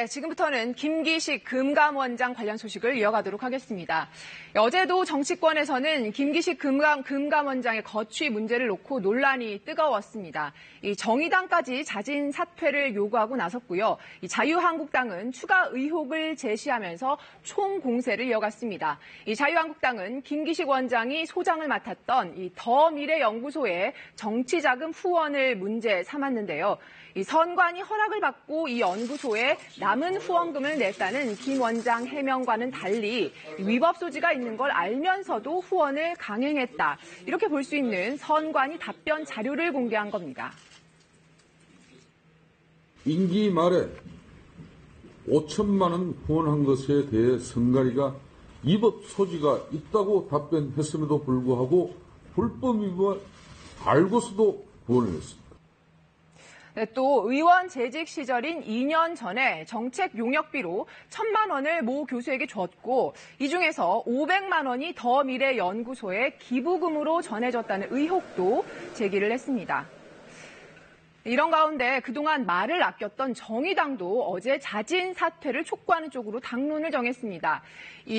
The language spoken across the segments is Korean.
네, 지금부터는 김기식 금감원장 관련 소식을 이어가도록 하겠습니다. 어제도 정치권에서는 김기식 금감원장의 거취 문제를 놓고 논란이 뜨거웠습니다. 이 정의당까지 자진 사퇴를 요구하고 나섰고요. 이 자유한국당은 추가 의혹을 제시하면서 총공세를 이어갔습니다. 이 자유한국당은 김기식 원장이 소장을 맡았던 이 더미래연구소의 정치자금 후원을 문제 삼았는데요. 이 선관위 허락을 받고 이 연구소에 남은 후원금을 냈다는 김 원장 해명과는 달리 위법 소지가 있는 걸 알면서도 후원을 강행했다. 이렇게 볼 수 있는 선관위 답변 자료를 공개한 겁니다. 임기 말에 5천만 원 후원한 것에 대해 선관위가 위법 소지가 있다고 답변했음에도 불구하고 불법임을 알고서도 후원을 했습니다. 네, 또 의원 재직 시절인 2년 전에 정책 용역비로 1,000만 원을 모 교수에게 줬고 이 중에서 500만 원이 더미래연구소에 기부금으로 전해졌다는 의혹도 제기를 했습니다. 이런 가운데 그동안 말을 아꼈던 정의당도 어제 자진 사퇴를 촉구하는 쪽으로 당론을 정했습니다.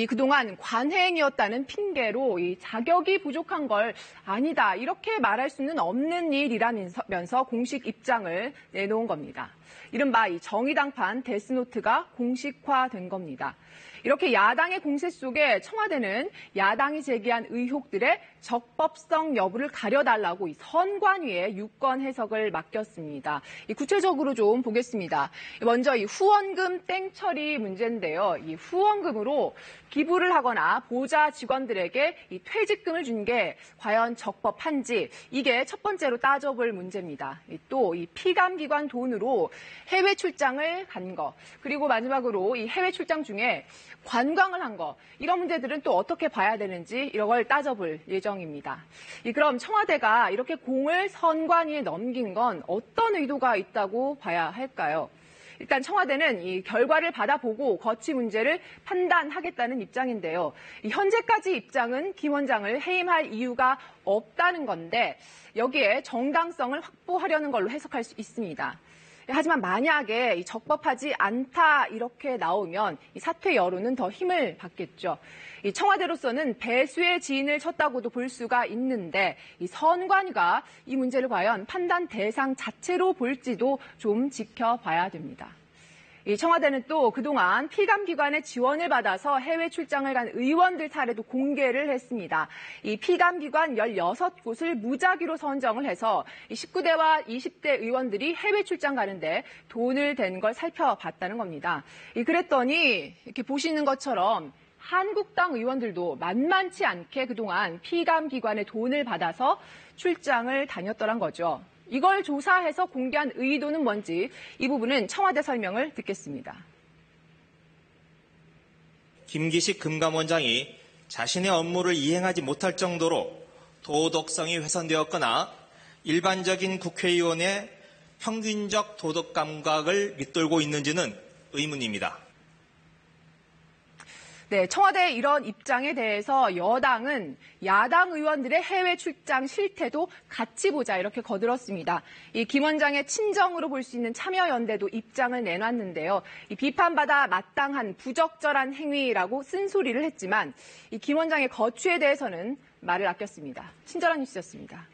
그동안 관행이었다는 핑계로 자격이 부족한 걸 아니다 이렇게 말할 수는 없는 일이라면서 공식 입장을 내놓은 겁니다. 이른바 정의당판 데스노트가 공식화된 겁니다. 이렇게 야당의 공세 속에 청와대는 야당이 제기한 의혹들의 적법성 여부를 가려달라고 선관위에 유권 해석을 맡겼습니다. 구체적으로 좀 보겠습니다. 먼저 후원금 땡처리 문제인데요. 이 후원금으로 기부를 하거나 보좌 직원들에게 퇴직금을 준 게 과연 적법한지 이게 첫 번째로 따져볼 문제입니다. 또 피감기관 돈으로 해외 출장을 간 거, 그리고 마지막으로 해외 출장 중에 관광을 한 거, 이런 문제들은 또 어떻게 봐야 되는지 이런 걸 따져볼 예정입니다. 그럼 청와대가 이렇게 공을 선관위에 넘긴 건 어떤 의도가 있다고 봐야 할까요? 일단 청와대는 이 결과를 받아보고 거취 문제를 판단하겠다는 입장인데요. 현재까지 입장은 김 원장을 해임할 이유가 없다는 건데 여기에 정당성을 확보하려는 걸로 해석할 수 있습니다. 하지만 만약에 적법하지 않다 이렇게 나오면 사퇴 여론은 더 힘을 받겠죠. 청와대로서는 배수의 지인을 쳤다고도 볼 수가 있는데 선관위가 이 문제를 과연 판단 대상 자체로 볼지도 좀 지켜봐야 됩니다. 청와대는 또 그동안 피감기관의 지원을 받아서 해외 출장을 간 의원들 사례도 공개를 했습니다. 피감기관 16곳을 무작위로 선정을 해서 19대와 20대 의원들이 해외 출장 가는데 돈을 댄 걸 살펴봤다는 겁니다. 그랬더니 이렇게 보시는 것처럼 한국당 의원들도 만만치 않게 그동안 피감기관의 돈을 받아서 출장을 다녔더란 거죠. 이걸 조사해서 공개한 의도는 뭔지 이 부분은 청와대 설명을 듣겠습니다. 김기식 금감원장이 자신의 업무를 이행하지 못할 정도로 도덕성이 훼손되었거나 일반적인 국회의원의 평균적 도덕 감각을 밑돌고 있는지는 의문입니다. 네, 청와대의 이런 입장에 대해서 여당은 야당 의원들의 해외 출장 실태도 같이 보자 이렇게 거들었습니다. 김 원장의 친정으로 볼 수 있는 참여연대도 입장을 내놨는데요. 비판받아 마땅한 부적절한 행위라고 쓴소리를 했지만 김 원장의 거취에 대해서는 말을 아꼈습니다. 친절한 뉴스였습니다.